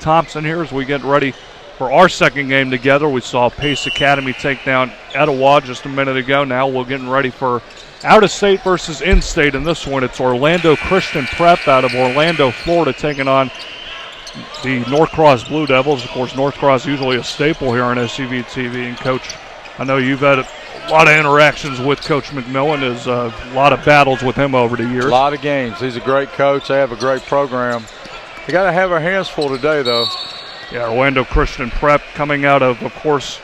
Thompson here as we get ready for our second game together. We saw Pace Academy take down Etowah just a minute ago. Now we're getting ready for out-of-state versus in-state. In this one, it's Orlando Christian Prep out of Orlando, Florida, taking on the Norcross Blue Devils. Of course, Norcross usually a staple here on SCV TV. And, Coach, I know you've had a lot of interactions with Coach McMillan. There's a lot of battles with him over the years. A lot of games. He's a great coach. They have a great program. They got to have our hands full today, though. Yeah, Orlando Christian Prep coming out of course,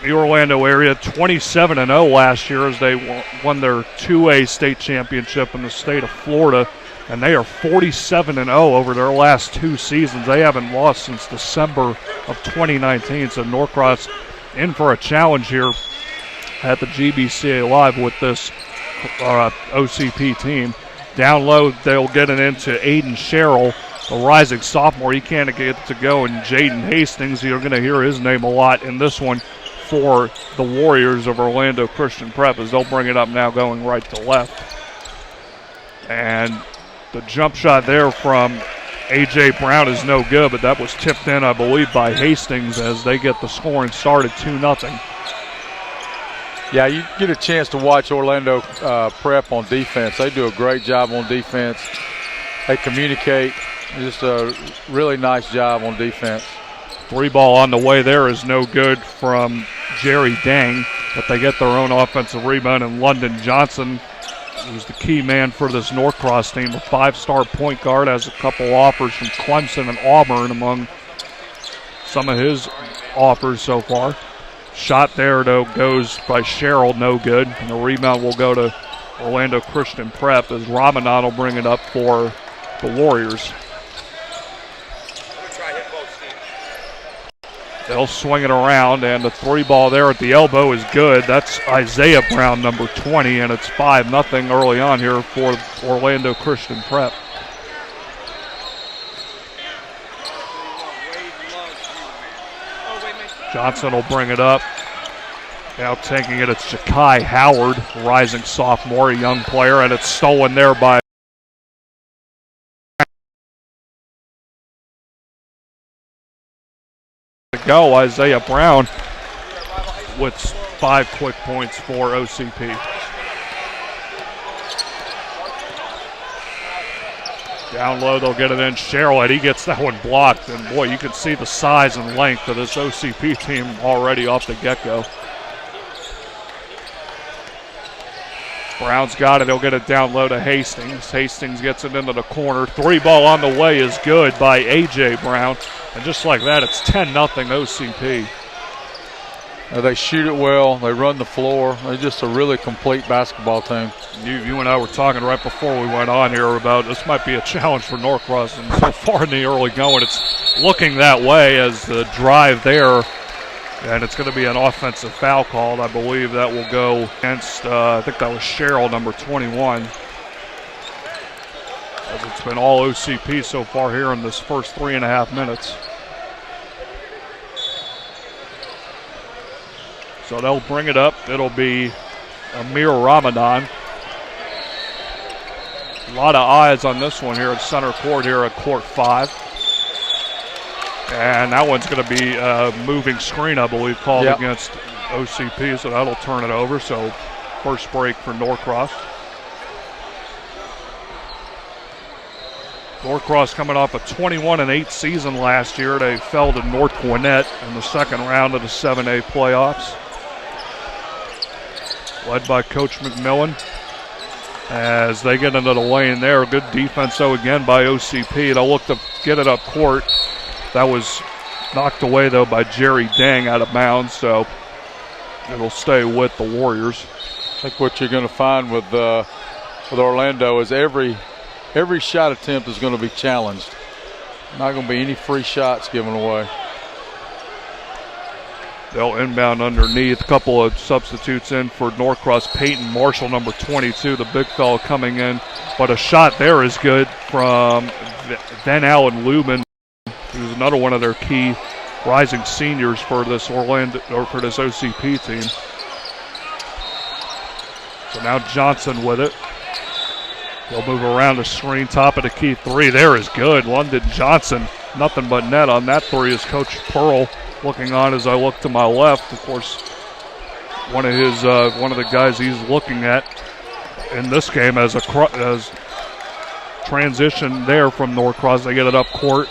the Orlando area, 27-0 last year as they won their 2A state championship in the state of Florida, and they are 47-0 over their last 2 seasons. They haven't lost since December of 2019, so Norcross in for a challenge here at the GBCA Live with this OCP team. Down low, they'll get it into Aiden Sherrill, the rising sophomore. He can't get to go, and Jaden Hastings, you're going to hear his name a lot in this one for the Warriors of Orlando Christian Prep as they'll bring it up now going right to left. And the jump shot there from A.J. Brown is no good, but that was tipped in, I believe, by Hastings as they get the scoring started 2-0. Yeah, you get a chance to watch Orlando Prep on defense. They do a great job on defense. They communicate. Just a really nice job on defense. 3 ball on the way there is no good from Jerry Dang, but they get their own offensive rebound, and London Johnson, who's the key man for this Norcross team, a 5-star point guard, has a couple offers from Clemson and Auburn among some of his offers so far. Shot there, though, goes by Sherrill, no good, and the rebound will go to Orlando Christian Prep as Ramadan will bring it up for the Warriors. They'll swing it around, and the 3 ball there at the elbow is good. That's Isaiah Brown, number 20, and it's 5-0 early on here for Orlando Christian Prep. Johnson will bring it up. Now taking it, it's Jakai Howard, rising sophomore, a young player, and it's stolen there by go. Isaiah Brown with 5 quick points for OCP. Down low, they'll get it in. Sherrill, he gets that one blocked, and boy, you can see the size and length of this OCP team already off the get-go. Brown's got it. He'll get it down low to Hastings. Hastings gets it into the corner. 3 ball on the way is good by A.J. Brown. And just like that, it's 10-0 OCP. They shoot it well. They run the floor. They're just a really complete basketball team. You and I were talking right before we went on here about this might be a challenge for Norcross. And so far in the early going, it's looking that way as the drive there. And it's going to be an offensive foul called. I believe that will go against, I think that was Sherrill, number 21. As it's been all OCP so far here in this first 3.5 minutes. So they'll bring it up. It'll be Amir Ramadan. A lot of eyes on this one here at center court here at court 5. And that one's going to be a moving screen, I believe, called against OCP, so that'll turn it over. So first break for Norcross. Norcross coming off a 21-8 season last year. They fell to North Gwinnett in the second round of the 7A playoffs. Led by Coach McMillan. As they get into the lane there, good defense, though, again by OCP. They'll look to get it up court. That was knocked away, though, by Jerry Dang out of bounds, so it'll stay with the Warriors. I think what you're going to find with Orlando is every shot attempt is going to be challenged. Not going to be any free shots given away. They'll inbound underneath. A couple of substitutes in for Norcross. Peyton Marshall, number 22, the big fella coming in. But a shot there is good from Van Allen Lubin, who's another one of their key rising seniors for this OCP team. So now Johnson with it. They'll move around the screen, top of the key 3. There is good. London Johnson nothing but net on that three is Coach Pearl looking on as I look to my left. Of course, one of the guys he's looking at in this game as transition there from Norcross. They get it up court.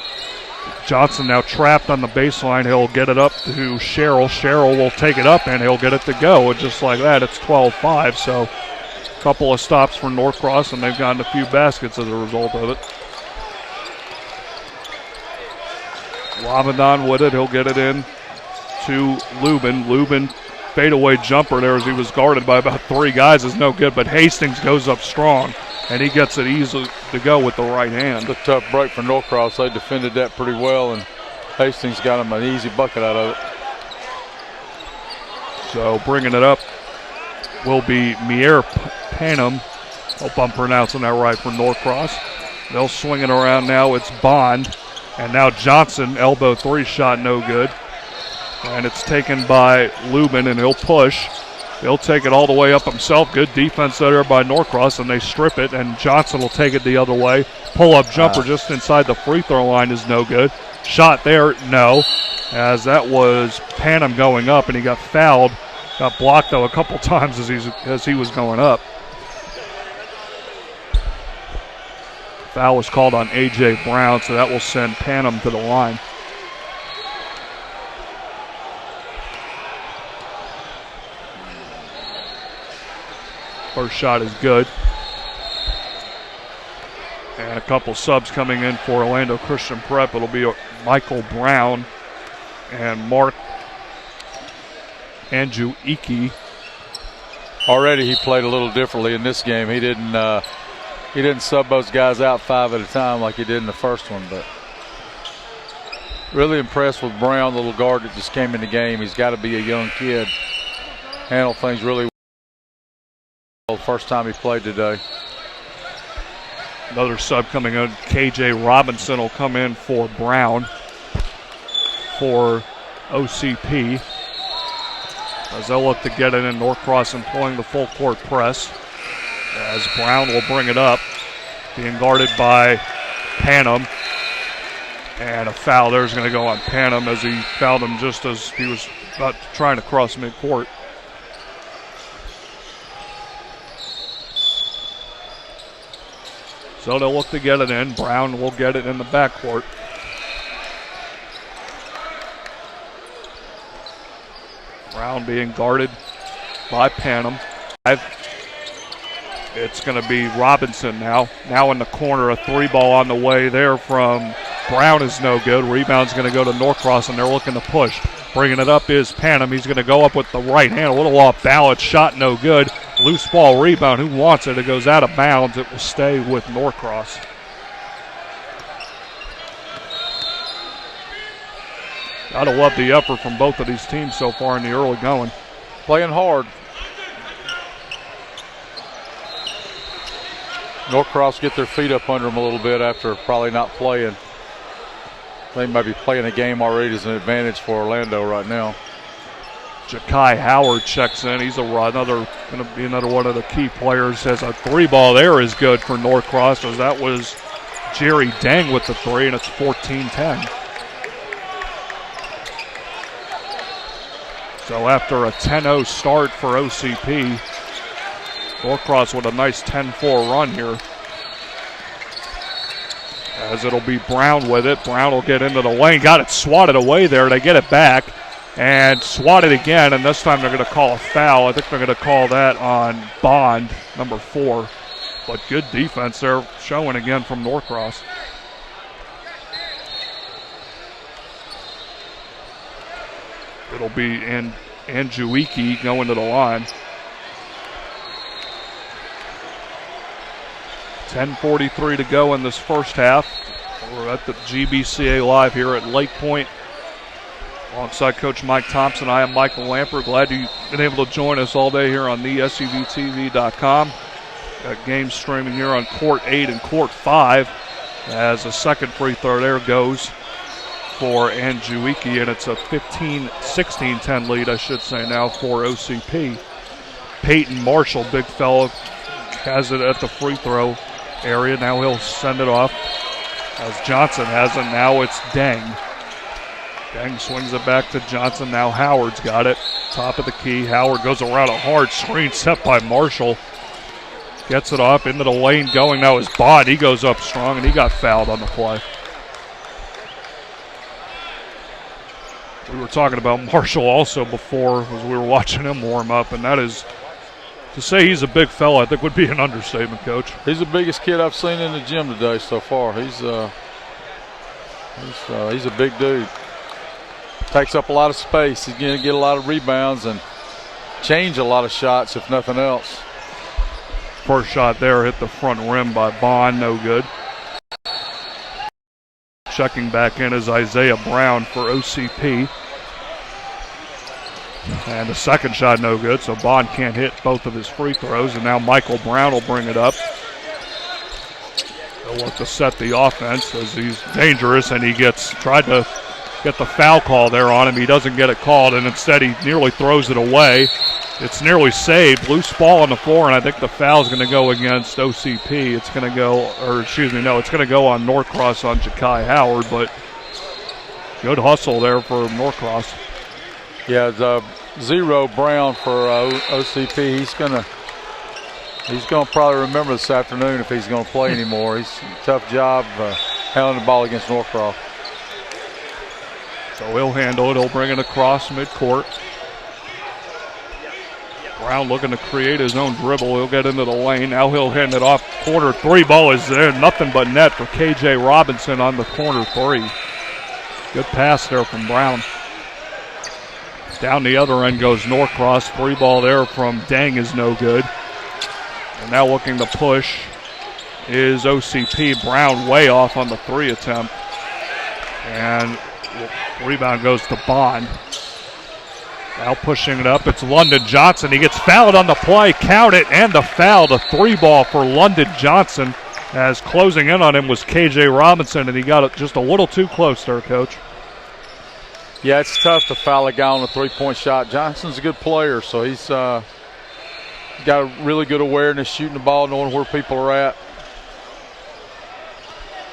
Johnson now trapped on the baseline. He'll get it up to Sherrill. Sherrill will take it up and he'll get it to go. And just like that, it's 12-5. So a couple of stops for Norcross, and they've gotten a few baskets as a result of it. Ramadan with it. He'll get it in to Lubin. Lubin, fadeaway jumper there as he was guarded by about three guys is no good, but Hastings goes up strong, and he gets it easily to go with the right hand. It's a tough break for Norcross. They defended that pretty well, and Hastings got him an easy bucket out of it. So bringing it up will be Mier Panum. Hope I'm pronouncing that right for Norcross. They'll swing it around now. It's Bond. And now Johnson, elbow three shot, no good. And it's taken by Lubin, and he'll push. He'll take it all the way up himself. Good defense there by Norcross, and they strip it, and Johnson will take it the other way. Pull-up jumper just inside the free throw line is no good. Shot there, no, as that was Panum going up, and he got fouled. Got blocked, though, a couple times as he was going up. Foul was called on A.J. Brown, so that will send Panum to the line. First shot is good. And a couple subs coming in for Orlando Christian Prep. It'll be Michael Brown and Mark Andrew-Iki. Already he played a little differently in this game. He didn't sub those guys out 5 at a time like he did in the first one, but really impressed with Brown, the little guard that just came in the game. He's got to be a young kid. Handle things really well. First time he played today. Another sub coming in. KJ Robinson will come in for Brown for OCP. As they'll look to get it in, Norcross employing the full court press. As Brown will bring it up, being guarded by Panum. And a foul there is going to go on Panum as he fouled him just as he was about trying to cross midcourt. So they'll look to get it in. Brown will get it in the backcourt. Brown being guarded by Panum. It's going to be Robinson now. Now in the corner, a three ball on the way there from Brown is no good. Rebound's going to go to Norcross, and they're looking to push. Bringing it up is Panum. He's going to go up with the right hand. A little off balance. Shot no good. Loose ball rebound. Who wants it? It goes out of bounds. It will stay with Norcross. Gotta love the effort from both of these teams so far in the early going. Playing hard. Norcross get their feet up under them a little bit after probably not playing. They might be playing a game already as an advantage for Orlando right now. Ja'Kai Howard checks in. He's going to be another one of the key players. Has a three ball there is good for Norcross, as that was Jerry Deng with the three, and it's 14-10. So after a 10-0 start for OCP, Norcross with a nice 10-4 run here. As it'll be Brown with it. Brown will get into the lane. Got it swatted away there. They get it back and swat it again, and this time they're going to call a foul. I think they're going to call that on Bond, number 4. But good defense there showing again from Norcross. It'll be Andrew-Iki going to the line. 10:43 to go in this first half. We're at the GBCA Live here at Lake Point. Alongside Coach Mike Thompson, I am Michael Lamper. Glad you've been able to join us all day here on the SUVTV.com. Got games streaming here on Court 8 and Court 5. As a second free throw there goes for Andrew-Iki, and it's a 15-16-10 lead, I should say now, for OCP. Peyton Marshall, big fellow, has it at the free throw area. Now he'll send it off as Johnson has it. Now it's Deng. Deng swings it back to Johnson. Now Howard's got it. Top of the key. Howard goes around a hard screen set by Marshall. Gets it up into the lane going. Now is Bond. He goes up strong, and he got fouled on the play. We were talking about Marshall also before as we were watching him warm up, and that is, to say he's a big fella, I think would be an understatement, Coach. He's the biggest kid I've seen in the gym today so far. He's a big dude. Takes up a lot of space. He's going to get a lot of rebounds and change a lot of shots, if nothing else. First shot there hit the front rim by Bond, no good. Checking back in is Isaiah Brown for OCP. And the second shot no good, so Bond can't hit both of his free throws, and now Michael Brown will bring it up. He'll look to set the offense as he's dangerous, and he tried to get the foul call there on him. He doesn't get it called, and instead he nearly throws it away. It's nearly saved. Loose ball on the floor, and I think the foul is going to go against OCP. It's going to go, it's going to go on Norcross on Ja'Kai Howard, but good hustle there for Norcross. Yeah, the 0 Brown for OCP. He's going to probably remember this afternoon if he's going to play anymore. He's a tough job handling the ball against Norcross. So he'll handle it. He'll bring it across midcourt. Brown looking to create his own dribble. He'll get into the lane. Now he'll hand it off. Corner three ball is there. Nothing but net for KJ Robinson on the corner three. Good pass there from Brown. Down the other end goes Norcross. Three ball there from Deng is no good. And now looking to push is OCP. Brown way off on the three attempt. And rebound goes to Bond. Now pushing it up, it's London Johnson. He gets fouled on the play, count it, and the foul. The three ball for London Johnson, as closing in on him was KJ Robinson, and he got it just a little too close there, Coach. Yeah, it's tough to foul a guy on a three-point shot. Johnson's a good player, so he's got a really good awareness, shooting the ball, knowing where people are at.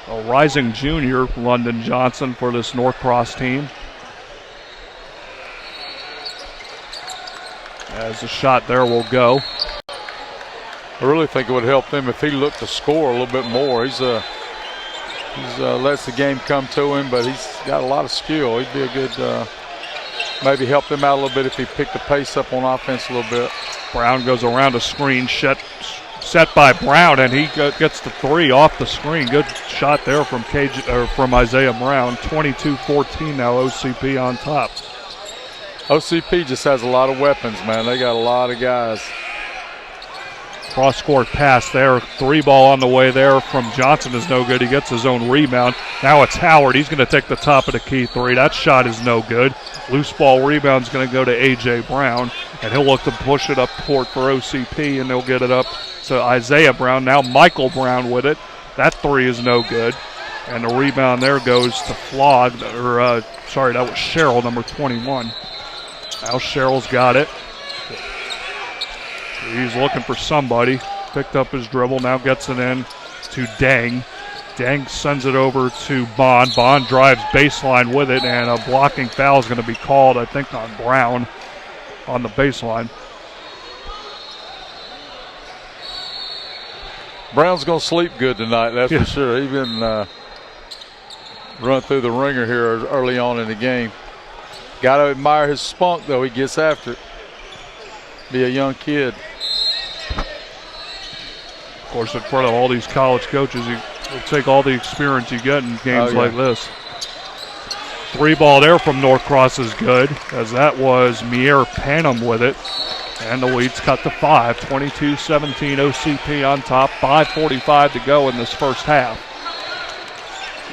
A rising junior, London Johnson, for this Norcross team. As the shot there will go. I really think it would help him if he looked to score a little bit more. He's lets the game come to him, but he's got a lot of skill. He'd be a good, maybe help them out a little bit if he picked the pace up on offense a little bit. Brown goes around a screen, set by Brown, and he gets the three off the screen. Good shot there from from Isaiah Brown. 22-14 now, OCP on top. OCP just has a lot of weapons, man. They got a lot of guys. Cross-court pass there. Three ball on the way there from Johnson is no good. He gets his own rebound. Now it's Howard. He's going to take the top of the key three. That shot is no good. Loose ball rebound is going to go to A.J. Brown, and he'll look to push it up court for OCP, and they'll get it up to Isaiah Brown. Now Michael Brown with it. That three is no good. And the rebound there goes to Flog, that was Sherrill, number 21. Now Sherrill's got it. He's looking for somebody. Picked up his dribble, now gets it in to Deng. Deng sends it over to Bond. Bond drives baseline with it, and a blocking foul is going to be called, I think, on Brown on the baseline. Brown's going to sleep good tonight, that's for sure. He's been run through the ringer here early on in the game. Got to admire his spunk, though. He gets after it. Be a young kid. Of course, in front of all these college coaches, you'll take all the experience you get in games like this. Three ball there from Norcross is good, as that was Mier Panum with it. And the lead's cut to 5. 22-17 OCP on top. 5:45 to go in this first half.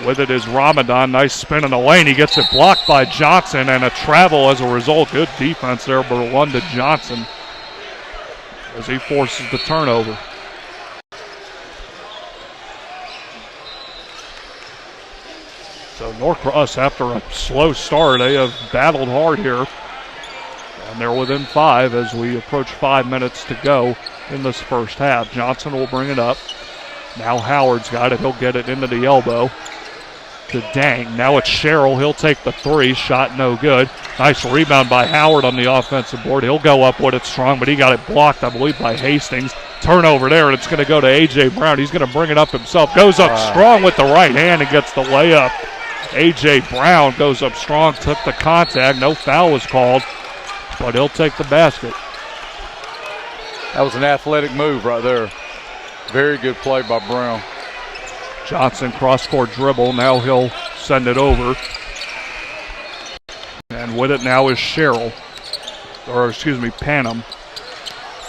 With it is Ramadan. Nice spin in the lane. He gets it blocked by Johnson, and a travel as a result. Good defense there by London Johnson as he forces the turnover. So Norcross, after a slow start, they have battled hard here. And they're within 5 as we approach 5 minutes to go in this first half. Johnson will bring it up. Now Howard's got it. He'll get it into the elbow. to Dang. Now it's Sherrill. He'll take the three. Shot no good. Nice rebound by Howard on the offensive board. He'll go up with it strong, but he got it blocked, I believe, by Hastings. Turnover there, and it's going to go to A.J. Brown. He's going to bring it up himself. Goes up strong with the right hand and gets the layup. A.J. Brown goes up strong, took the contact. No foul was called, but he'll take the basket. That was an athletic move right there. Very good play by Brown. Johnson cross-court dribble. Now he'll send it over. And with it now is Sherrill. Or, excuse me, Panam.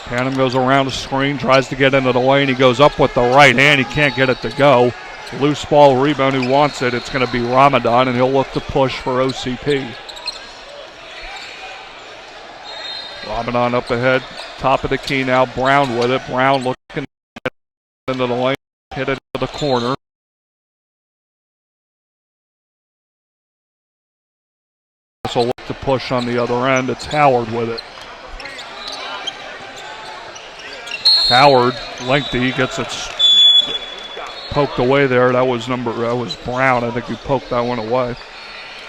Panam goes around the screen, tries to get into the lane. He goes up with the right hand. He can't get it to go. Loose ball rebound. Who wants it? It's going to be Ramadan, and he'll look to push for OCP. Ramadan up ahead. Top of the key now. Brown with it. Brown looking into the lane. Hit it to the corner. This will look to push on the other end. It's Howard with it. Howard, lengthy, gets it poked away there. That was Brown. I think he poked that one away.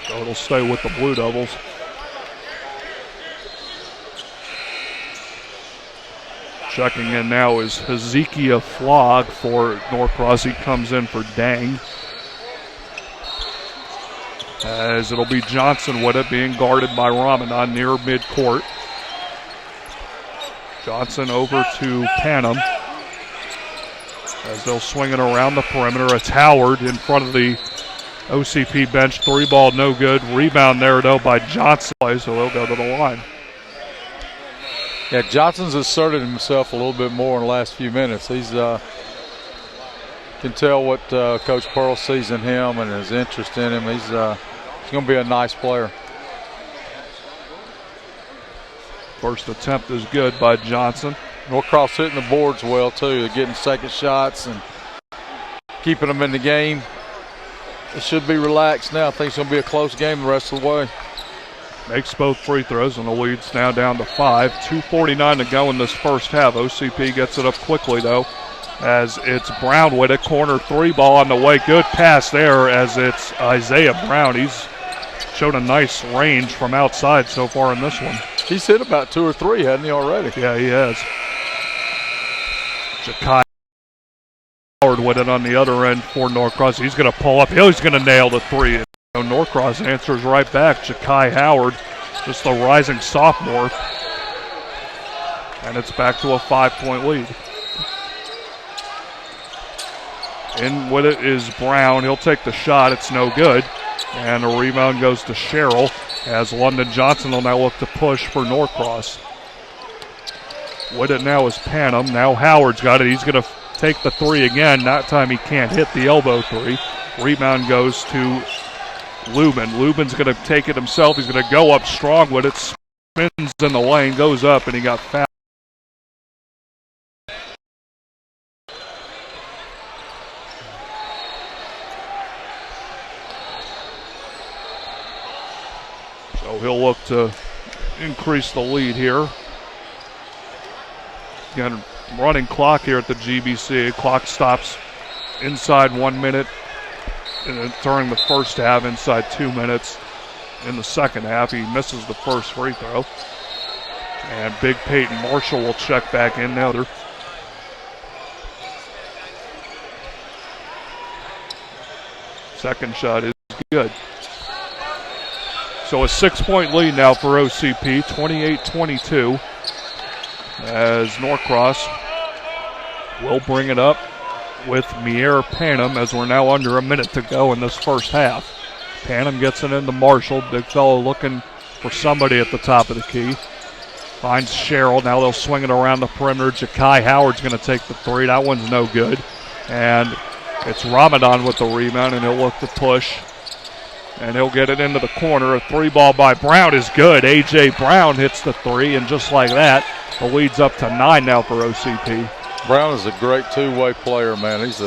So it'll stay with the Blue Devils. Checking in now is Hezekiah Flog for Norcross. He comes in for Dang. As it'll be Johnson with it, being guarded by Ramadan near midcourt. Johnson over to Panam. As they'll swing it around the perimeter. It's Howard in front of the OCP bench. Three ball, no good. Rebound there, though, by Johnson. So they'll go to the line. Yeah, Johnson's asserted himself a little bit more in the last few minutes. He's can tell what Coach Pearl sees in him and his interest in him. He's going to be a nice player. First attempt is good by Johnson. Norcross hitting the boards well, too. They're getting second shots and keeping them in the game. It should be relaxed now. I think it's going to be a close game the rest of the way. Makes both free throws, and the lead's now down to 5. 2:49 to go in this first half. OCP gets it up quickly, though, as it's Brown with a corner three ball on the way. Good pass there as it's Isaiah Brown. He's showed a nice range from outside so far in this one. He's hit about 2 or 3, hasn't he, already? Yeah, he has. Jakai Howard with it on the other end for Norcross. He's going to pull up. He's going to nail the three. Norcross answers right back. Jakai Howard, just a rising sophomore. And it's back to a 5-point lead. In with it is Brown. He'll take the shot. It's no good. And the rebound goes to Sherrill as London Johnson will now look to push for Norcross. With it now is Panam. Now Howard's got it. He's going to take the three again. That time he can't hit the elbow three. Rebound goes to Lubin. Lubin's going to take it himself. He's going to go up strong with it. Spins in the lane, goes up, and he got fouled. So he'll look to increase the lead here. Again, running clock here at the GBC. Clock stops inside 1 minute during the first half, inside 2 minutes in the second half. He misses the first free throw. And Big Peyton Marshall will check back in now. Second shot is good. So a 6-point lead now for OCP, 28-22, as Norcross will bring it up with Mier Panam as we're now under a minute to go in this first half. Panam gets it into Marshall. Big fellow looking for somebody at the top of the key. Finds Sherrill. Now they'll swing it around the perimeter. Jakai Howard's going to take the three. That one's no good. And it's Ramadan with the rebound, and he'll look to push. And he'll get it into the corner. A three ball by Brown is good. A.J. Brown hits the three, and just like that, the lead's up to 9 now for OCP. Brown is a great two-way player, man. He's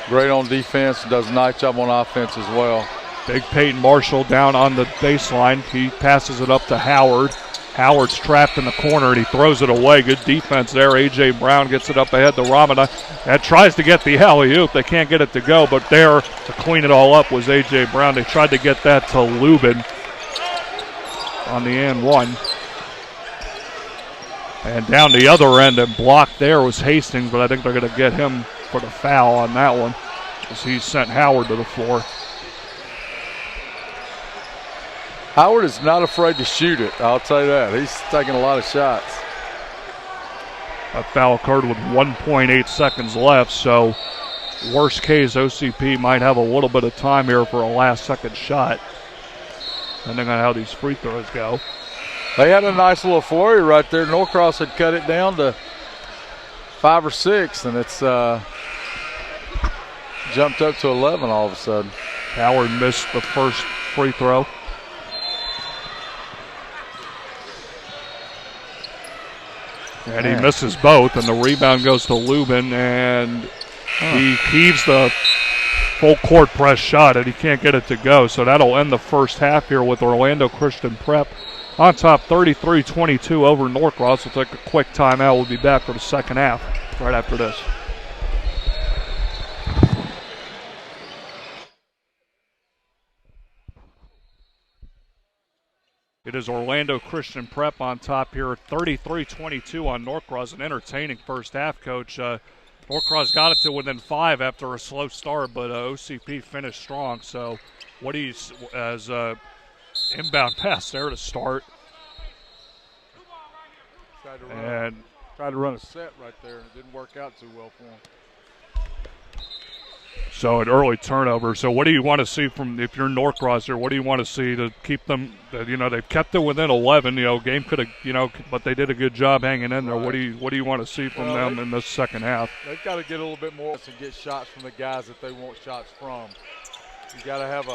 great on defense and does a nice job on offense as well. Big Peyton Marshall down on the baseline. He passes it up to Howard. Howard's trapped in the corner, and he throws it away. Good defense there. A.J. Brown gets it up ahead to Ramadan and tries to get the alley-oop. They can't get it to go, but there to clean it all up was A.J. Brown. They tried to get that to Lubin on the and one. And down the other end and blocked there was Hastings, but I think they're going to get him for the foul on that one as he sent Howard to the floor. Howard is not afraid to shoot it, I'll tell you that. He's taking a lot of shots. That foul occurred with 1.8 seconds left, so worst case, OCP might have a little bit of time here for a last-second shot, depending on how these free throws go. They had a nice little flurry right there. Norcross had cut it down to 5 or 6, and it's jumped up to 11 all of a sudden. Howard missed the first free throw. And he misses both, and the rebound goes to Lubin, and he heaves the full court press shot, and he can't get it to go. So that'll end the first half here with Orlando Christian Prep on top 33-22 over Norcross. We'll take a quick timeout. We'll be back for the second half right after this. It is Orlando Christian Prep on top here, 33-22 on Norcross. An entertaining first half, Coach. Norcross got it to within 5 after a slow start, but OCP finished strong. So what do you, as inbound pass there to start. Tried to run a set right there, and it didn't work out too well for him. So an early turnover. So what do you want to see from, if you're Norcross here, what do you want to see to keep them, they've kept it within 11, game could have, but they did a good job hanging in there. Right. What do you want to see from them in this second half? They've got to get a little bit more and get shots from the guys that they want shots from. You got to have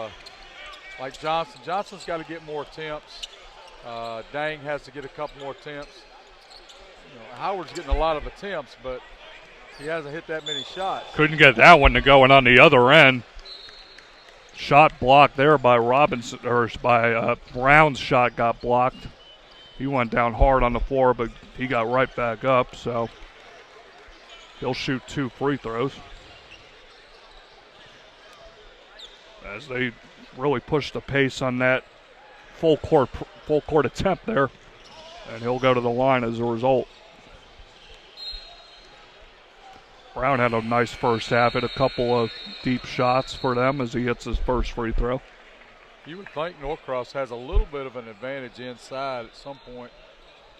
like Johnson. Johnson's got to get more attempts. Dang has to get a couple more attempts. Howard's getting a lot of attempts, but he hasn't hit that many shots. Couldn't get that one to go, and on the other end, shot blocked there by Robinson, or by Brown's shot got blocked. He went down hard on the floor, but he got right back up, so he'll shoot 2 free throws. As they really push the pace on that full court attempt there, and he'll go to the line as a result. Brown had a nice first half, hit a couple of deep shots for them as he hits his first free throw. You would think Norcross has a little bit of an advantage inside at some point.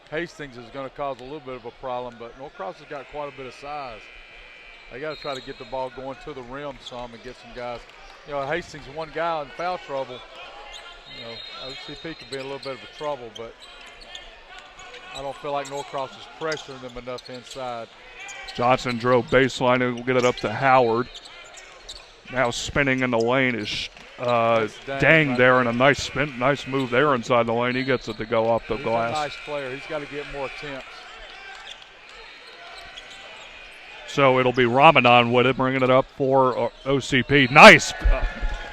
Hastings is going to cause a little bit of a problem, but Norcross has got quite a bit of size. They got to try to get the ball going to the rim some and get some guys. Hastings, one guy in foul trouble. OCP could be in a little bit of a trouble, but I don't feel like Norcross is pressuring them enough inside. Johnson drove baseline and will get it up to Howard. Now spinning in the lane is Dang there, and a nice move there inside the lane. He gets it to go off the glass. He's a nice player. He's got to get more attempts. So it'll be Ramadan with it, bringing it up for OCP. Nice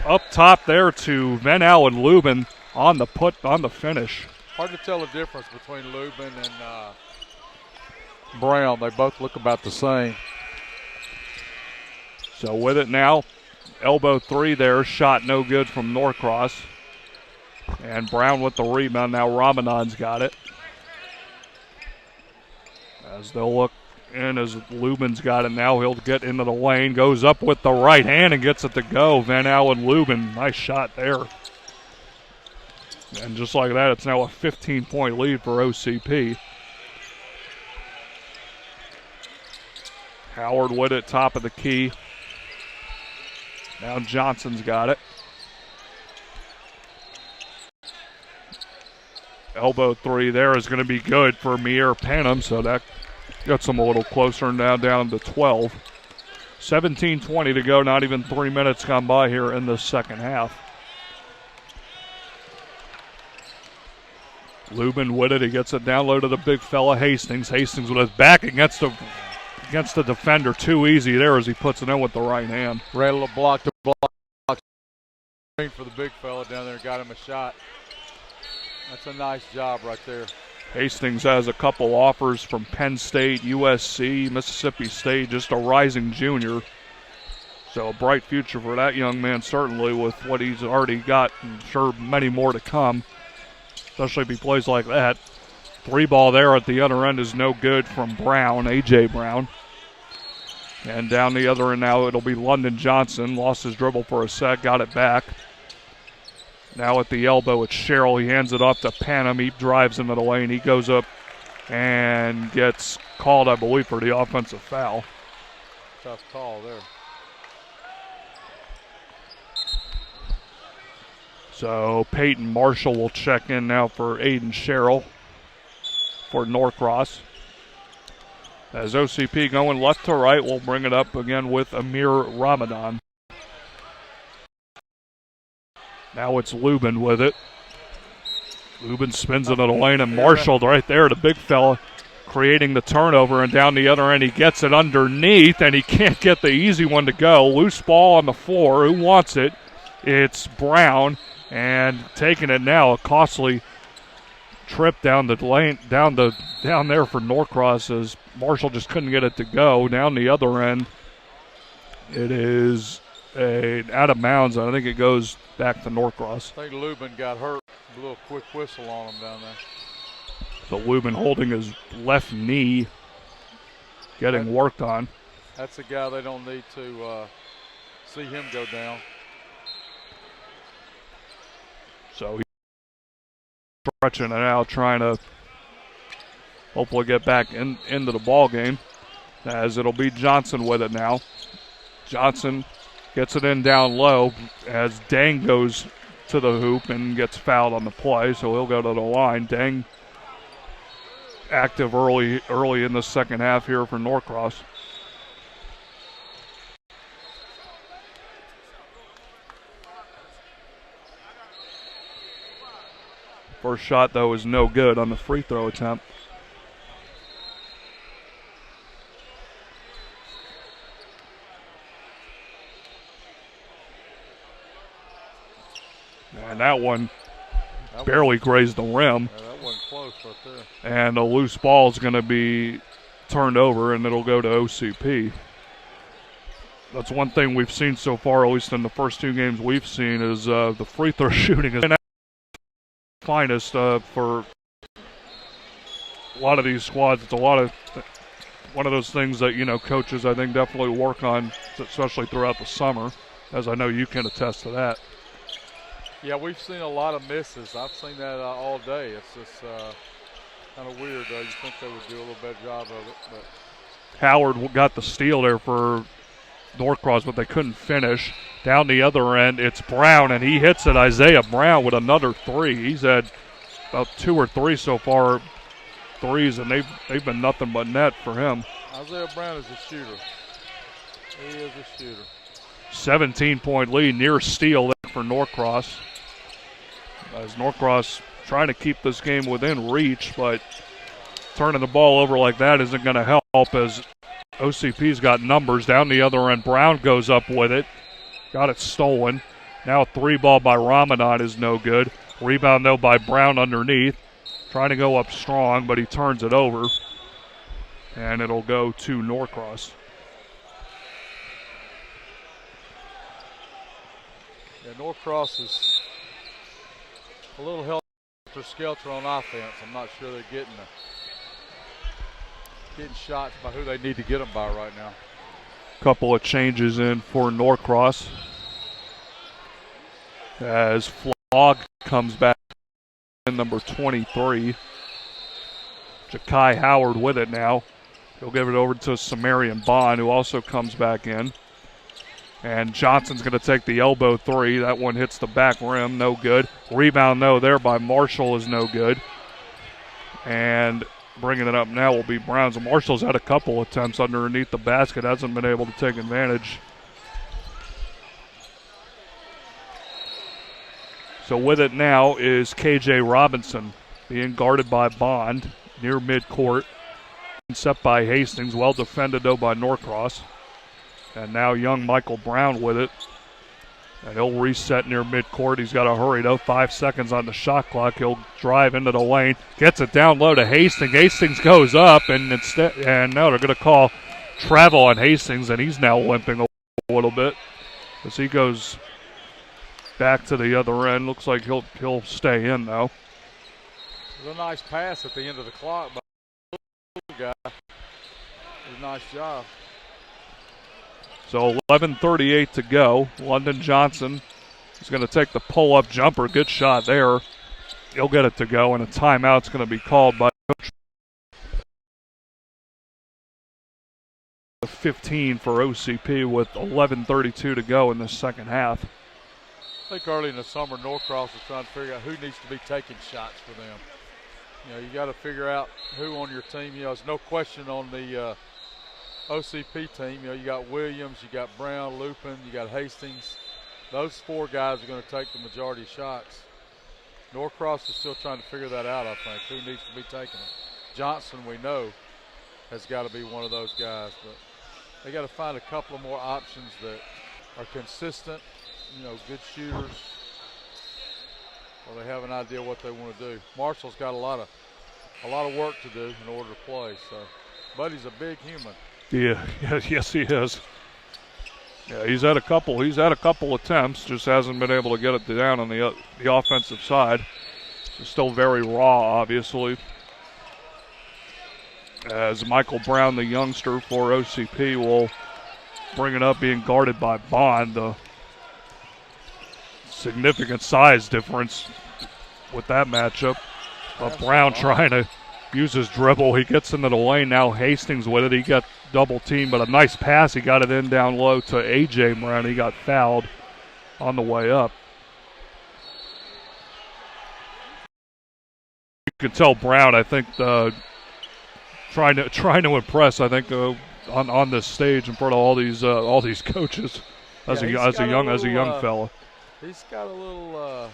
up top there to Van Allen Lubin on the finish. Hard to tell the difference between Lubin and Brown. They both look about the same. So with it now, elbow 3 there, shot no good from Norcross. And Brown with the rebound. Now Ramadan's got it. As they'll look in as Lubin's got it now, he'll get into the lane, goes up with the right hand and gets it to go. Van Allen Lubin, nice shot there. And just like that, it's now a 15-point lead for OCP. Howard with it, top of the key. Now Johnson's got it. Elbow 3 there is going to be good for Meir Panham, so that gets them a little closer, now down to 12. 17:20 to go, not even 3 minutes gone by here in the second half. Lubin with it, he gets it down low to the big fella Hastings. Hastings with his back against the defender, too easy there as he puts it in with the right hand. Ran a little block to block for the big fella down there, got him a shot. That's a nice job right there. Hastings has a couple offers from Penn State, USC, Mississippi State, just a rising junior. So a bright future for that young man, certainly, with what he's already got. I'm sure many more to come, especially if he plays like that. 3-ball there at the other end is no good from Brown, A.J. Brown. And down the other end now it'll be London Johnson. Lost his dribble for a sec, got it back. Now at the elbow, it's Sherrill. He hands it off to Panam. He drives into the lane. He goes up and gets called, I believe, for the offensive foul. Tough call there. So Peyton Marshall will check in now for Aiden Sherrill for Norcross. As OCP going left to right, we'll bring it up again with Amir Ramadan. Now it's Lubin with it. Lubin spins into the lane, and Marshall right there, the big fella, creating the turnover, and down the other end he gets it underneath, and he can't get the easy one to go. Loose ball on the floor. Who wants it? It's Brown, and taking it now, a costly trip down the lane, down there for Norcross, as Marshall just couldn't get it to go. Down the other end, it is out of bounds, and I think it goes back to Norcross. I think Lubin got hurt. A little quick whistle on him down there. So Lubin holding his left knee, getting worked on. That's a guy they don't need to see him go down. So he's stretching it out, trying to hopefully get back into the ball game, as it'll be Johnson with it now. Johnson gets it in down low as Dang goes to the hoop and gets fouled on the play, so he'll go to the line. Dang active early in the second half here for Norcross. First shot, though, is no good on the free throw attempt. And that one barely grazed the rim. Yeah, that wasn't close right there. And a loose ball is going to be turned over, and it'll go to OCP. That's one thing we've seen so far, at least in the first two games we've seen, is the free throw shooting is finest for a lot of these squads. It's one of those things that, coaches, I think, definitely work on, especially throughout the summer, as I know you can attest to that. Yeah, we've seen a lot of misses. I've seen that all day. It's just kind of weird. You think they would do a little better job of it. But Howard got the steal there for Norcross, but they couldn't finish. Down the other end, it's Brown, and he hits it. Isaiah Brown with another three. He's had about 2 or 3 so far threes, and they've been nothing but net for him. Isaiah Brown is a shooter. He is a shooter. 17-point lead, near steal there for Norcross. As Norcross trying to keep this game within reach, but turning the ball over like that isn't going to help, as OCP's got numbers. Down the other end, Brown goes up with it. Got it stolen. Now a 3-ball by Ramadan is no good. Rebound, though, by Brown underneath. Trying to go up strong, but he turns it over. And it'll go to Norcross. Yeah, Norcross is a little helter-skelter on offense. I'm not sure they're getting shots by who they need to get them by right now. Couple of changes in for Norcross, as Flog comes back in, number 23. Ja'Kai Howard with it now. He'll give it over to Samarian Bond, who also comes back in. And Johnson's going to take the elbow three. That one hits the back rim, no good. Rebound, though, there by Marshall is no good. And bringing it up now will be Brown. So Marshall's had a couple attempts underneath the basket, hasn't been able to take advantage. So with it now is KJ Robinson, being guarded by Bond near midcourt. Set by Hastings, well defended though by Norcross. And now young Michael Brown with it. And he'll reset near midcourt. He's got to hurry though. 5 seconds on the shot clock. He'll drive into the lane. Gets it down low to Hastings. Hastings goes up, and now they're going to call travel on Hastings, and he's now limping a little bit as he goes back to the other end. Looks like he'll stay in though. It was a nice pass at the end of the clock by the guy. It was a nice job. So 11:38 to go. London Johnson is going to take the pull-up jumper. Good shot there. He'll get it to go, and a timeout's going to be called by Coach. 15 for OCP with 11:32 to go in the second half. I think early in the summer, Norcross was trying to figure out who needs to be taking shots for them. You know, you got to figure out who on your team. You know, there's no question on the OCP team. You know, you got Williams, you got Brown, Lupin, you got Hastings. Those 4 guys are going to take the majority of shots. Norcross is still trying to figure that out, I think, who needs to be taking them. Johnson, we know, has got to be one of those guys, but they got to find a couple of more options that are consistent, you know, good shooters, or they have an idea what they want to do. Marshall's got a lot of work to do in order to play. So, but he's a big human. Yeah, yes he is. Yeah, he's had a couple attempts, just hasn't been able to get it down on the offensive side. He's still very raw, obviously. As Michael Brown, the youngster for OCP, will bring it up, being guarded by Bond. The significant size difference with that matchup. But Brown trying to use his dribble. He gets into the lane now. Hastings with it. He got double teamed, but a nice pass. He got it in down low to A.J. Brown. He got fouled on the way up. You can tell Brown, I think, trying to impress. I think on this stage in front of all these coaches as a young fella. He's got a little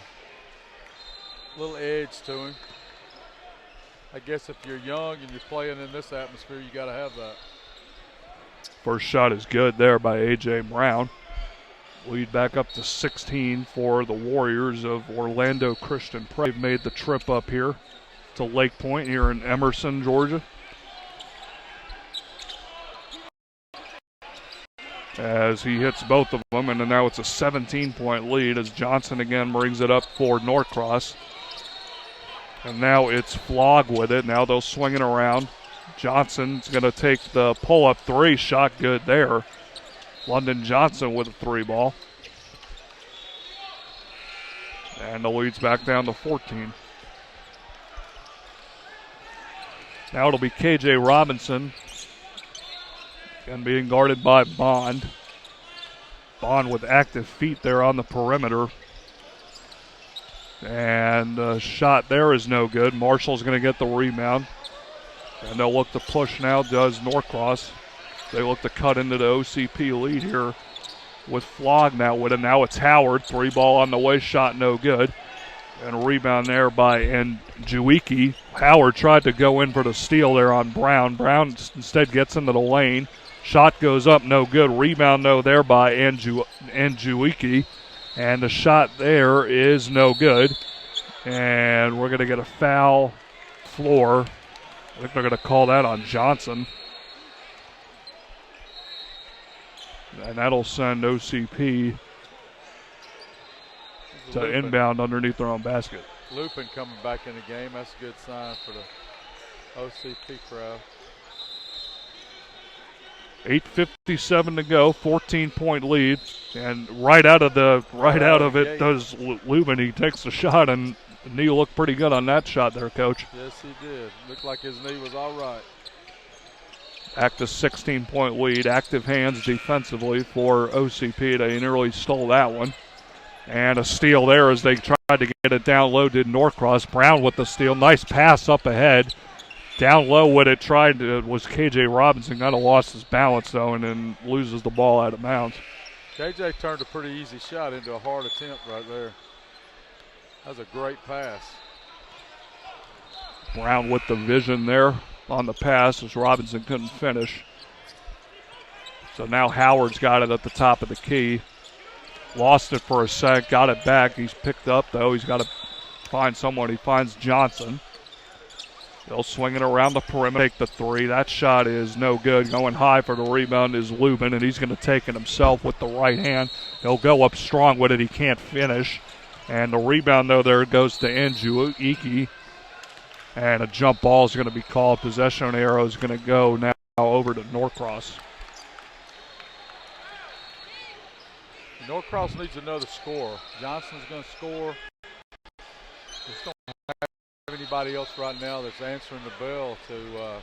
edge to him. I guess if you're young and you're playing in this atmosphere, you got to have that. First shot is good there by A.J. Brown. Lead back up to 16 for the Warriors of Orlando Christian Prep. They've made the trip up here to Lake Point here in Emerson, Georgia. As he hits both of them, and now it's a 17-point lead as Johnson again brings it up for Norcross. And now it's Flog with it. Now they'll swing it around. Johnson's going to take the pull-up 3. Shot good there. London Johnson with a 3 ball. And the lead's back down to 14. Now it'll be K.J. Robinson. And being guarded by Bond. Bond with active feet there on the perimeter. And the shot there is no good. Marshall's going to get the rebound. And they'll look to push now, does Norcross. They look to cut into the OCP lead here with Flog now with it. Now it's Howard. 3 ball on the way, shot no good. And a rebound there by Njuiki. Howard tried to go in for the steal there on Brown. Brown instead gets into the lane. Shot goes up, no good. Rebound, though, there by Njuiki. And the shot there is no good. And we're going to get a foul floor. I think they're going to call that on Johnson. And that'll send OCP to inbound underneath their own basket. Lupin coming back in the game. That's a good sign for the OCP crowd. 8:57 to go, 14-point lead, and right out of it does Lubin. He takes the shot, and the knee looked pretty good on that shot there, Coach. Yes, he did. Looked like his knee was all right. Back to 16-point lead. Active hands defensively for OCP. They nearly stole that one. And a steal there as they tried to get it down low, did Norcross. Brown with the steal. Nice pass up ahead. Down low with it was K.J. Robinson. Kind of lost his balance, though, and then loses the ball out of bounds. K.J. turned a pretty easy shot into a hard attempt right there. That was a great pass. Brown with the vision there on the pass as Robinson couldn't finish. So now Howard's got it at the top of the key. Lost it for a sec, got it back. He's picked up, though. He's got to find someone. He finds Johnson. They'll swing it around the perimeter, take the three. That shot is no good. Going high for the rebound is Lubin, and he's going to take it himself with the right hand. He'll go up strong with it. He can't finish. And the rebound, though, there goes to Njuiki. And a jump ball is going to be called. Possession arrow is going to go now over to Norcross. Norcross needs another score. Johnson's going to score. Just don't have anybody else right now that's answering the bell to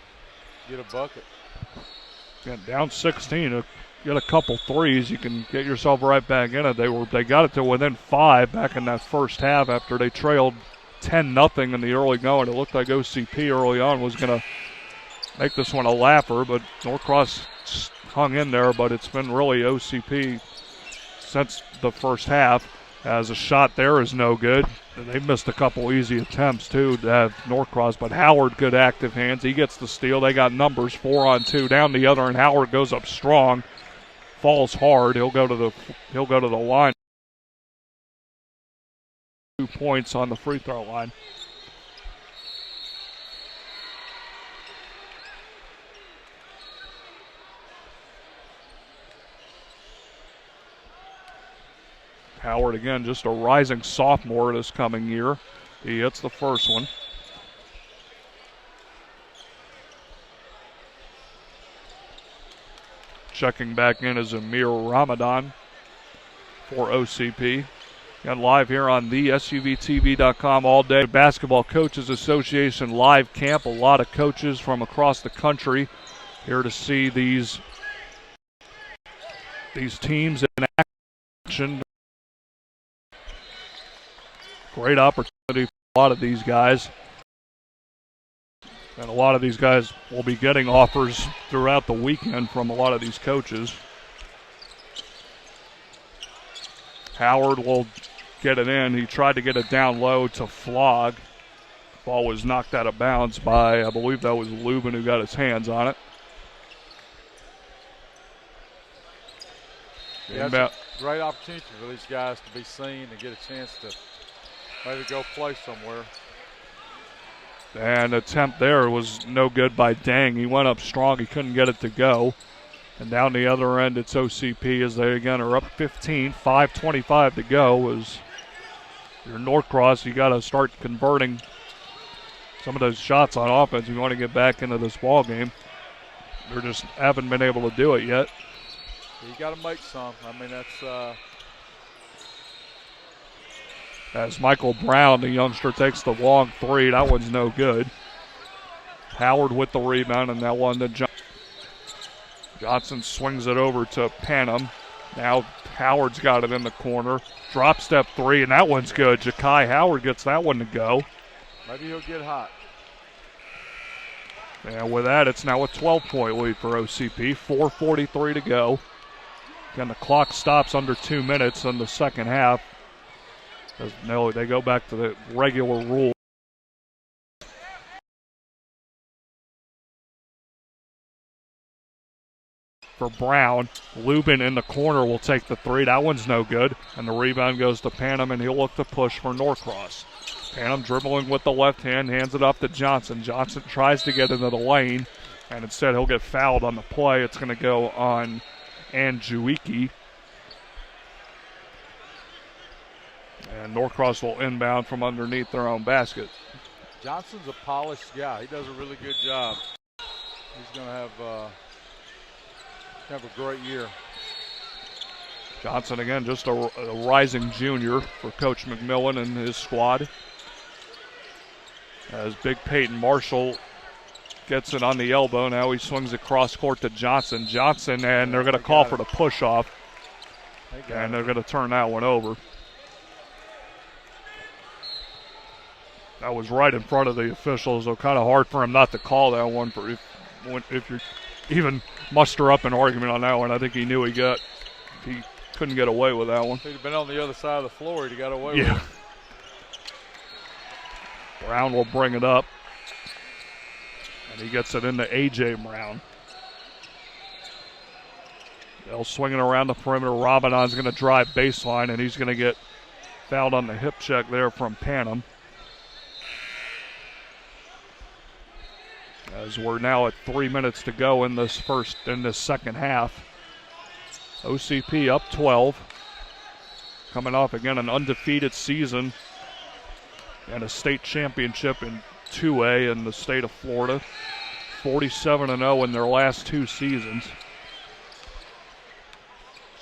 get a bucket. Getting down 16, to get a couple threes, you can get yourself right back in it. They got it to within 5 back in that first half after they trailed 10-0 in the early going. It looked like OCP early on was going to make this one a lapper, but Norcross hung in there, but it's been really OCP since the first half, as a shot there is no good. They missed a couple easy attempts, too, to have Norcross, but Howard, good active hands. He gets the steal. They got numbers, 4-on-2 down the other, and Howard goes up strong, falls hard. He'll go to the line. 2 points on the free throw line. Howard, again, just a rising sophomore this coming year. He hits the first one. Checking back in is Amir Ramadan for OCP. And live here on the SUVTV.com all day. Basketball Coaches Association live camp. A lot of coaches from across the country here to see these teams in action. Great opportunity for a lot of these guys. And a lot of these guys will be getting offers throughout the weekend from a lot of these coaches. Howard will get it in. He tried to get it down low to Flog. Ball was knocked out of bounds by, I believe that was Lubin who got his hands on it. Yeah, it's a great opportunity for these guys to be seen and get a chance to maybe go play somewhere. And attempt there was no good by Dang. He went up strong. He couldn't get it to go. And down the other end, it's OCP as they again are up 15, 5:25 to go. As you're Norcross, you got to start converting some of those shots on offense. You want to get back into this ball game. They just haven't been able to do it yet. You got to make some. I mean, that's. As Michael Brown, the youngster, takes the long three. That one's no good. Howard with the rebound, and that one to Johnson. Johnson swings it over to Panam. Now Howard's got it in the corner. Drop step three, and that one's good. Ja'Kai Howard gets that one to go. Maybe he'll get hot. And with that, it's now a 12-point lead for OCP. 4:43 to go. Again, the clock stops under 2 minutes in the second half. No, they go back to the regular rule. For Brown, Lubin in the corner will take the three. That one's no good. And the rebound goes to Panam, and he'll look to push for Norcross. Panam dribbling with the left hand, hands it off to Johnson. Johnson tries to get into the lane, and instead he'll get fouled on the play. It's going to go on Njuiki. And Norcross will inbound from underneath their own basket. Johnson's a polished guy. He does a really good job. He's going to have a great year. Johnson, again, just a rising junior for Coach McMillan and his squad. As Big Peyton Marshall gets it on the elbow. Now he swings across court to Johnson. Johnson, and they're going to call for the push-off. And they're going to turn that one over. That was right in front of the officials, so kind of hard for him not to call that one for if you even muster up an argument on that one. I think he knew he couldn't get away with that one. If he'd been on the other side of the floor, he'd got away with it. Brown will bring it up, and he gets it into A.J. Brown. They'll swing it around the perimeter. Ramadan's going to drive baseline, and he's going to get fouled on the hip check there from Panam. As we're now at 3 minutes to go in this second half. OCP up 12. Coming off again an undefeated season and a state championship in 2A in the state of Florida. 47-0 in their last 2 seasons.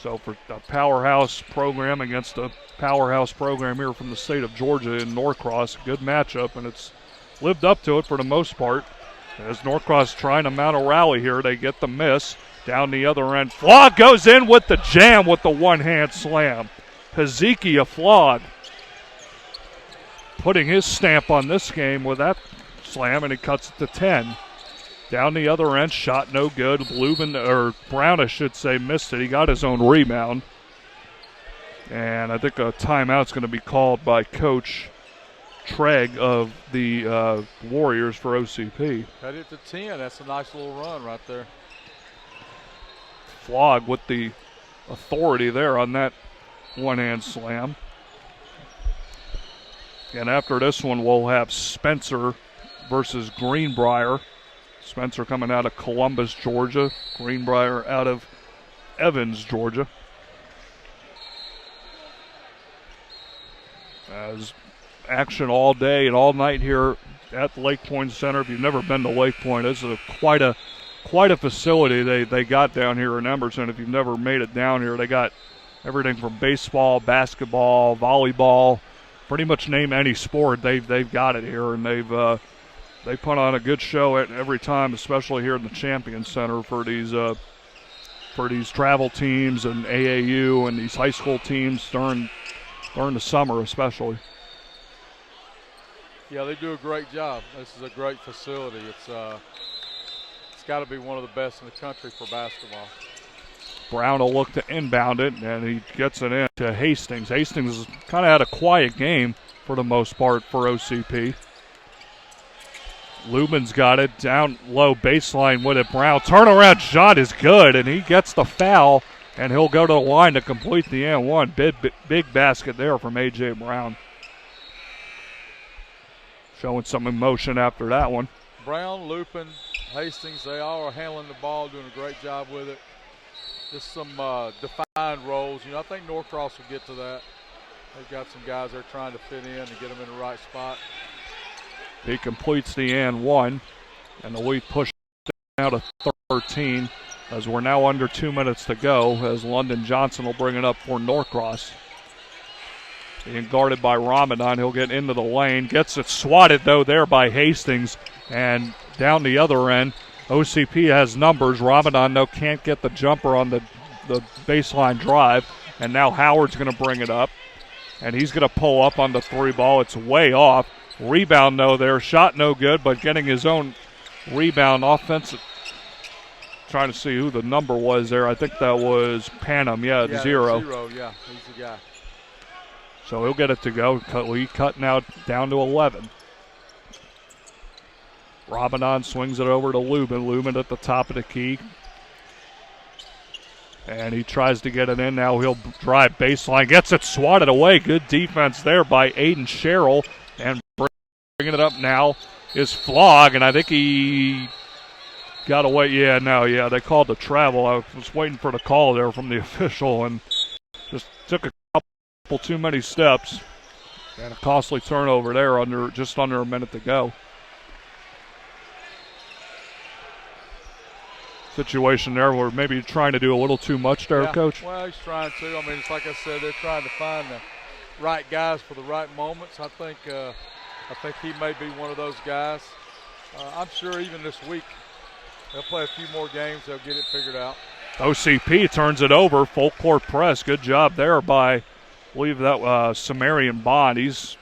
So for a powerhouse program against a powerhouse program here from the state of Georgia in Norcross, good matchup, and it's lived up to it for the most part. As Norcross trying to mount a rally here, they get the miss. Down the other end, Flog goes in with the jam with the one-hand slam. Hezekiah Flog putting his stamp on this game with that slam, and he cuts it to 10. Down the other end, shot no good. Brown, I should say, missed it. He got his own rebound. And I think a timeout's going to be called by Coach Treg of the Warriors for OCP. Cut it to 10. That's a nice little run right there. Flog with the authority there on that one-hand slam. And after this one, we'll have Spencer versus Greenbrier. Spencer coming out of Columbus, Georgia. Greenbrier out of Evans, Georgia. As action all day and all night here at Lake Point Center. If you've never been to Lake Point, this is quite a facility they got down here in Emerson. If you've never made it down here, they got everything from baseball, basketball, volleyball, pretty much name any sport, they've got it here, and they put on a good show every time, especially here in the Champion Center for these travel teams and AAU and these high school teams during the summer especially. Yeah, they do a great job. This is a great facility. It's got to be one of the best in the country for basketball. Brown will look to inbound it, and he gets it in to Hastings. Hastings has kind of had a quiet game for the most part for OCP. Lubin's got it down low baseline with it. Brown turnaround shot is good, and he gets the foul, and he'll go to the line to complete the and one. Big basket there from A.J. Brown. Showing some emotion after that one. Brown, Lupin, Hastings, they all are handling the ball, doing a great job with it. Just some defined roles. I think Norcross will get to that. They've got some guys they're trying to fit in and get them in the right spot. He completes the and one, and the lead pushed down to 13 as we're now under 2 minutes to go, as London Johnson will bring it up for Norcross. Being guarded by Ramadan, he'll get into the lane. Gets it swatted, though, there by Hastings. And down the other end, OCP has numbers. Ramadan, though, can't get the jumper on the baseline drive. And now Howard's going to bring it up. And he's going to pull up on the 3 ball. It's way off. Rebound, though, there. Shot no good, but getting his own rebound offensive. Trying to see who the number was there. I think that was Panam. Yeah, 0. 0, yeah. He's the guy. So he'll get it to go. Lead cut now down to 11. Ramadan swings it over to Lubin. Lubin at the top of the key. And he tries to get it in. Now he'll drive baseline. Gets it swatted away. Good defense there by Aiden Sherrill. And bringing it up now is Flog. And I think he got away. Yeah, they called the travel. I was waiting for the call there from the official and just took a couple too many steps. And a costly turnover there just under a minute to go. Situation there where maybe trying to do a little too much there, yeah. Coach? Well, he's trying to. I mean, it's like I said, they're trying to find the right guys for the right moments. I think he may be one of those guys. I'm sure even this week they'll play a few more games. They'll get it figured out. OCP turns it over. Full court press. Good job there by, I believe that Sumerian Bond. He's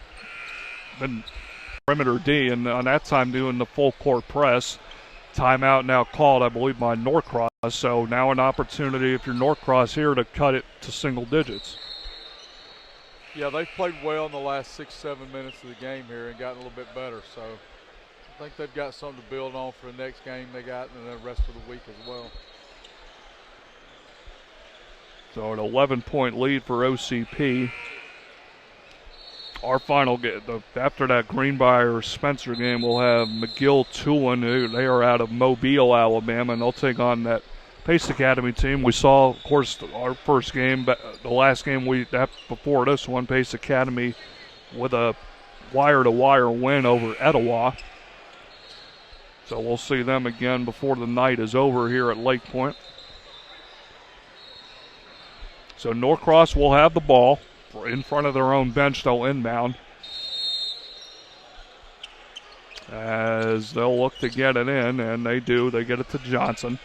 been perimeter D, and on that time doing the full court press. Timeout now called, I believe, by Norcross. So now an opportunity, if you're Norcross here, to cut it to single digits. Yeah, they've played well in the last 6-7 minutes of the game here and gotten a little bit better. So I think they've got something to build on for the next game they got and the rest of the week as well. So an 11-point lead for OCP. Our final game, after that Greenbrier-Spencer game, we'll have McGill-Tulane. They are out of Mobile, Alabama, and they'll take on that Pace Academy team. We saw, of course, our first game, the last game before this one, Pace Academy with a wire-to-wire win over Etowah. So we'll see them again before the night is over here at Lake Point. So Norcross will have the ball in front of their own bench. They'll inbound as they'll look to get it in, and they do. They get it to Johnson.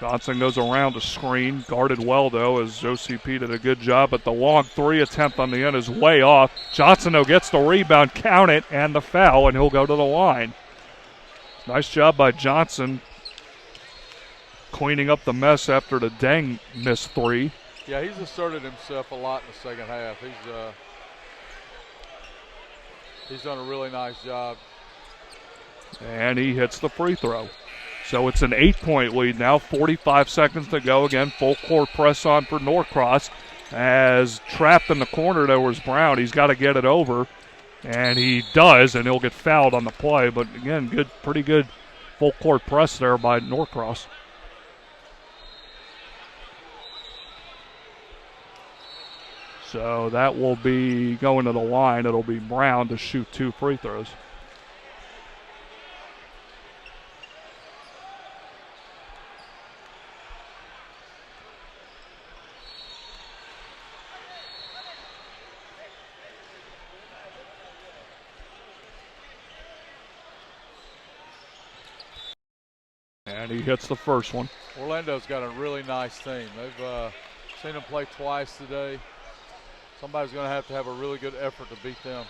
Johnson goes around the screen, guarded well, though, as OCP did a good job, but the long three attempt on the end is way off. Johnson, though, gets the rebound, count it, and the foul, and he'll go to the line. Nice job by Johnson cleaning up the mess after the Dang missed three. Yeah, he's asserted himself a lot in the second half. He's done a really nice job. And he hits the free throw. So it's an 8-point lead now, 45 seconds to go. Again, full court press on for Norcross. As trapped in the corner there was Brown. He's got to get it over, and he does, and he'll get fouled on the play. But again, pretty good full court press there by Norcross. So that will be going to the line. It'll be Brown to shoot 2 free throws. And he hits the first one. Orlando's got a really nice team. They've seen them play twice today. Somebody's going to have a really good effort to beat them.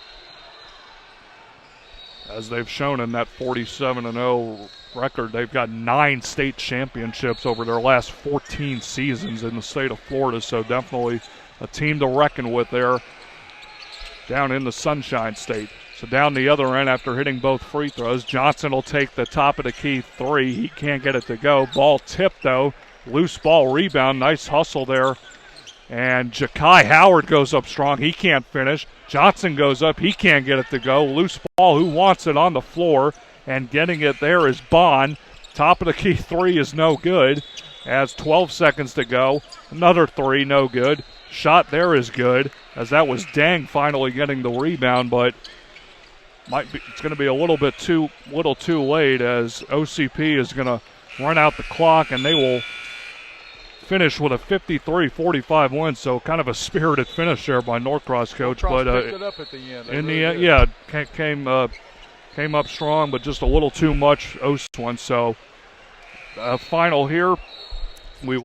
As they've shown in that 47-0 record, they've got 9 state championships over their last 14 seasons in the state of Florida, so definitely a team to reckon with there down in the Sunshine State. So down the other end after hitting both free throws, Johnson will take the top of the key three. He can't get it to go. Ball tipped, though. Loose ball rebound. Nice hustle there. And Ja'Kai Howard goes up strong. He can't finish. Johnson goes up. He can't get it to go. Loose ball. Who wants it on the floor? And getting it there is Bond. Top of the key three is no good. As 12 seconds to go. Another three, no good. Shot there is good. As that was Dang finally getting the rebound, but it's going to be a little too late, as OCP is going to run out the clock, and they will finish with a 53-45 win. So kind of a spirited finish there by Norcross, coach. Norcross but picked it up at the end. In the end, yeah, came up strong, but just a little too much. OC one. So final here.